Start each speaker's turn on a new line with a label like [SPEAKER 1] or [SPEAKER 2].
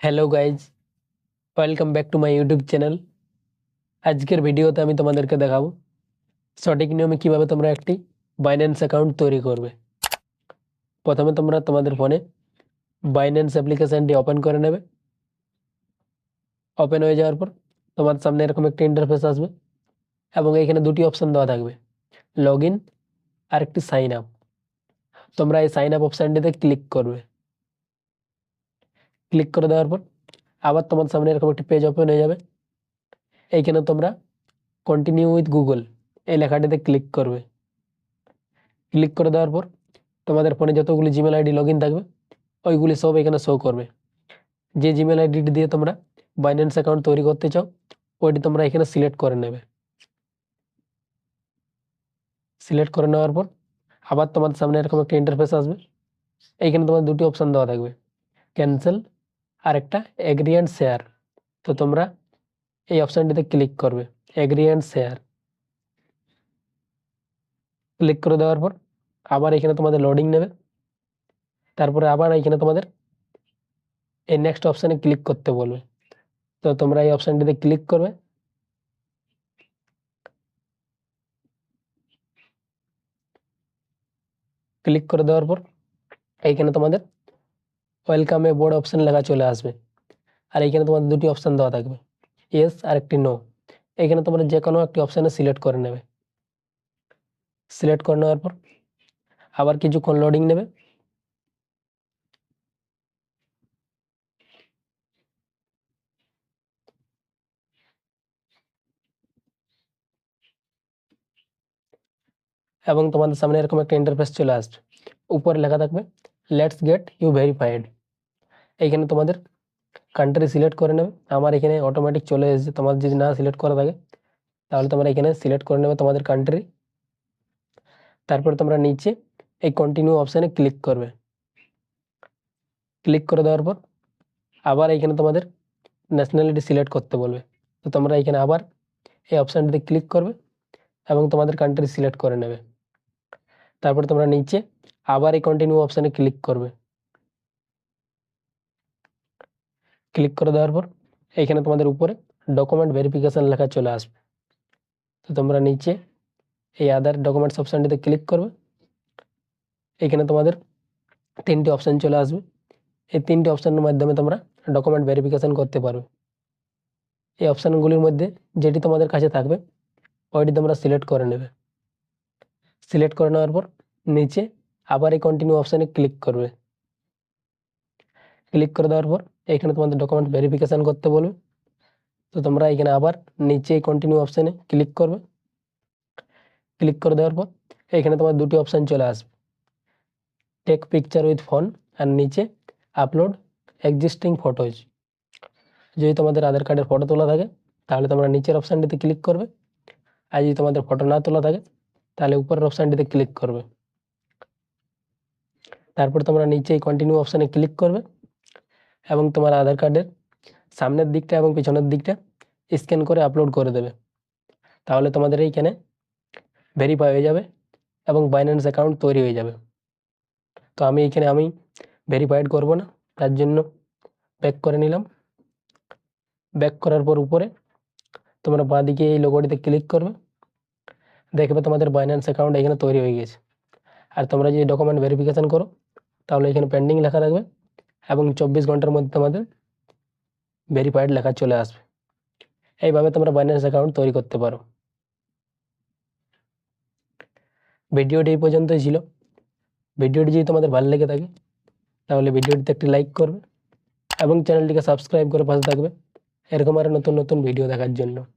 [SPEAKER 1] Hello guys, welcome back to my YouTube channel. আজকের ভিডিওতে আমি তোমাদেরকে দেখাবো সঠিক নিয়মে কিভাবে তোমরা একটি বাইন্যান্স অ্যাকাউন্ট তৈরি করবে। প্রথমে তোমরা তোমাদের ফোনে বাইন্যান্স অ্যাপ্লিকেশানটি ওপেন করে নেবে। ওপেন হয়ে যাওয়ার পর তোমার সামনে এরকম একটি ইন্টারফেস আসবে এবং এখানে দুটি অপশান দেওয়া থাকবে, লগ ইন আর একটি সাইন আপ। তোমরা এই সাইন আপ অপশানটিতে ক্লিক করবে। ক্লিক করে দেওয়ার পর আবার তোমার সামনে এরকম একটি পেজ ওপেন হয়ে যাবে। এইখানে তোমরা কন্টিনিউ উইথ গুগল এই লেখাটিতে ক্লিক করবে। ক্লিক করে দেওয়ার পর তোমাদের ফোনে যতগুলি জিমেল আইডি লগ ইন থাকবে ওইগুলি সব এখানে শো করবে। যে জিমেল আইডিটি দিয়ে তোমরা বাইন্যান্স অ্যাকাউন্ট তৈরি করতে চাও ওইটি তোমরা এখানে সিলেক্ট করে নেবে। সিলেক্ট করে নেওয়ার পর আবার তোমাদের সামনে এরকম একটা ইন্টারফেস আসবে। এইখানে তোমার দুটি অপশান দেওয়া থাকবে, ক্যান্সেল আর একটা এগ্রি অ্যান্ড শেয়ার। তো তোমরা এই অপশানটিতে ক্লিক করবে, এগ্রি অ্যান্ড শেয়ার। ক্লিক করে দেওয়ার পর আবার এখানে তোমাদের লোডিং নেবে। তারপরে আবার এখানে তোমাদের এই নেক্সট অপশানে ক্লিক করতে বলবে। তো তোমরা এই অপশানটিতে ক্লিক করবে। ক্লিক করে দেওয়ার পর এইখানে তোমাদের ওয়েলকাম এ বোর্ড অপশান লেখা চলে আসবে। আর এইখানে তোমাদের দুটি অপশান দেওয়া থাকবে, ইয়েস আর একটি নো। এইখানে তোমরা যে কোনো একটি অপশানে সিলেক্ট করে নেবে। সিলেক্ট করে নেওয়ার পর আবার কিছুক্ষণ লোডিং নেবে। এবং তোমাদের সামনে এরকম একটা ইন্টারফেস চলে আসবে। উপরে লেখা থাকবে লেটস গেট ইউ ভেরিফাইড। এইখানে তোমাদের কান্ট্রি সিলেক্ট করে নেবে। আমার এখানে অটোমেটিক চলে এসেছে, তোমার যদি না সিলেক্ট করা থাকে তাহলে তোমরা এখানে সিলেক্ট করে নেবে তোমাদের কান্ট্রি। তারপরে তোমরা নিচে এই কন্টিনিউ অপশানে ক্লিক করবে। ক্লিক করে দেওয়ার পর আবার এখানে তোমাদের ন্যাশনালিটি সিলেক্ট করতে বলবে। তো তোমরা এখানে আবার এই অপশানটিতে ক্লিক করবে এবং তোমাদের কান্ট্রি সিলেক্ট করে নেবে। তারপর তোমরা নিচে আবার এই কন্টিনিউ অপশানে ক্লিক করবে। ক্লিক করে দেওয়ার পর এইখানে তোমাদের উপরে ডকুমেন্ট ভেরিফিকেশান লেখা চলে আসবে। তো তোমরা নিচে এই আদার ডকুমেন্টস অপশানটিতে ক্লিক করবে। এখানে তোমাদের তিনটি অপশান চলে আসবে। এই তিনটি অপশানের মাধ্যমে তোমরা ডকুমেন্ট ভেরিফিকেশান করতে পারবে। এই অপশানগুলির মধ্যে যেটি তোমাদের কাছে থাকবে ওইটি তোমরা সিলেক্ট করে নেবে। সিলেক্ট করে নেওয়ার পর নিচে আবার এই কন্টিনিউ অপশানে ক্লিক করবে। ক্লিক করে দেওয়ার পর এখানে তোমাদের ডকুমেন্ট ভেরিফিকেশান করতে বলবে। তো তোমরা এখানে আবার নিচে এই কন্টিনিউ অপশানে ক্লিক করবে। ক্লিক করে দেওয়ার পর এখানে তোমার দুটি অপশান চলে আসবে, টেক পিকচার উইথ ফোন আর নিচে আপলোড এক্সিস্টিং ফটোজ। যদি তোমাদের আধার কার্ডের ফটো তোলা থাকে তাহলে তোমরা নিচের অপশানটিতে ক্লিক করবে, আর যদি তোমাদের ফটো না তোলা থাকে তাহলে উপরের অপশানটিতে ক্লিক করবে। তারপর তোমরা নিচে এই কন্টিনিউ অপশানে ক্লিক করবে এবং তোমার আধার কার্ডের সামনের দিকটা এবং পিছনের দিকটা স্ক্যান করে আপলোড করে দেবে। তাহলে তোমাদের এইখানে ভেরিফাই হয়ে যাবে এবং বাইন্যান্স অ্যাকাউন্ট তৈরি হয়ে যাবে। তো আমি এইখানে ভেরিফাইড করব না, তার জন্য ব্যাক করে নিলাম। ব্যাক করার পর উপরে তোমরা বাঁদিকে এই লোগোটিতে ক্লিক করবে। দেখবে তোমাদের বাইন্যান্স অ্যাকাউন্ট এখানে তৈরি হয়ে গেছে। আর তোমরা যদি ডকুমেন্ট ভেরিফিকেশান করো তাহলে এখানে পেন্ডিং লেখা থাকবে এবং 24 ঘন্টার মধ্যে তোমাদের ভেরিফাইড লেখা চলে আসবে। এইভাবে তোমরা বাইন্যান্স অ্যাকাউন্ট তৈরি করতে পারো। ভিডিওটি এই পর্যন্তই ছিল। ভিডিওটি যদি তোমাদের ভালো লেগে থাকে তাহলে ভিডিওটিতে একটি লাইক করবে এবং চ্যানেলটিকে সাবস্ক্রাইব করে পাশে থাকবে এরকম আরও নতুন নতুন ভিডিও দেখার জন্য।